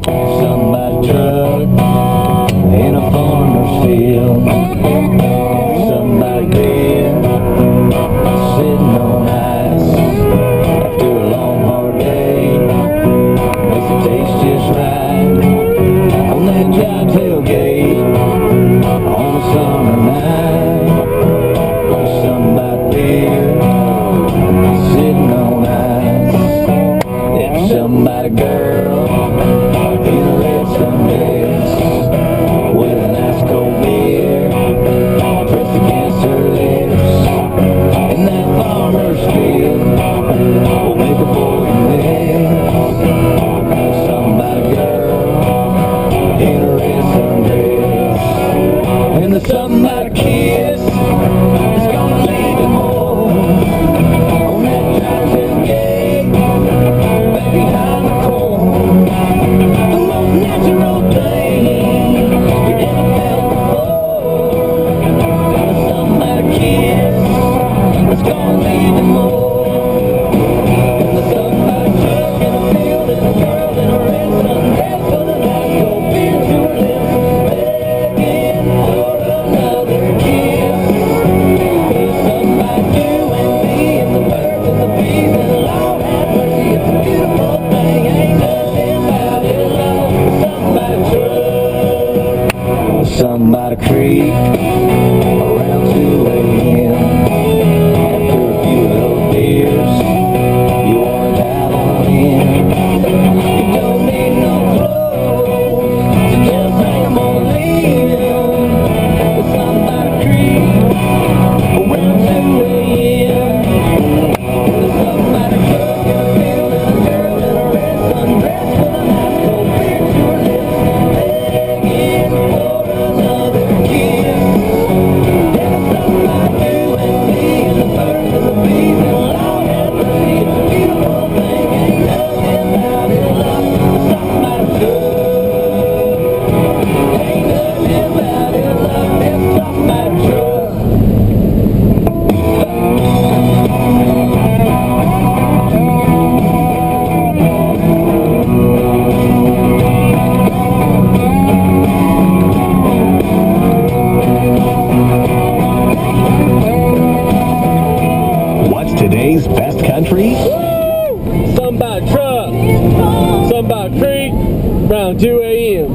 Somebody truck in a farmer's field. Somebody beer sitting on ice after a long hard day. Makes it taste just right on that dry tailgate on a summer night. Somebody beer sitting on ice. If somebody girl in a red sundress with a nice cold beer pressed against her lips, and that farmer's field will make a boy miss. Somebody girl in a red sundress, and the somebody kiss is gonna leave him more on that driver's gate back behind the corn. The most natural thing you ever felt before. And somebody kiss that's gonna leave him more. And the somebody truck in a field and a girl in a red sundress with a nice cold beer to her lips, begging for another kiss. Somebody you and me and the birds and the bees and Lord have mercy, it's a beautiful thing. Ain't nothing about it, love. Somebody truck, somebody creek around 2 a.m. After a few of those beers, you worn out on in. You don't need no clothes, so just hang on in. Somebody creek around 2 a.m. Somebody truck in a field and a girl in a red sundress with a nice cold beer to her lips, begging for another kiss. And somebody you and me and the birds and the bees and Lord have mercy, it's a beautiful thing. Ain't nothing about it, love. Somebody truck, ain't nothing about it, love. It's somebody truck. What's today's best country? Somebody truck, somebody creek, around 2 a.m.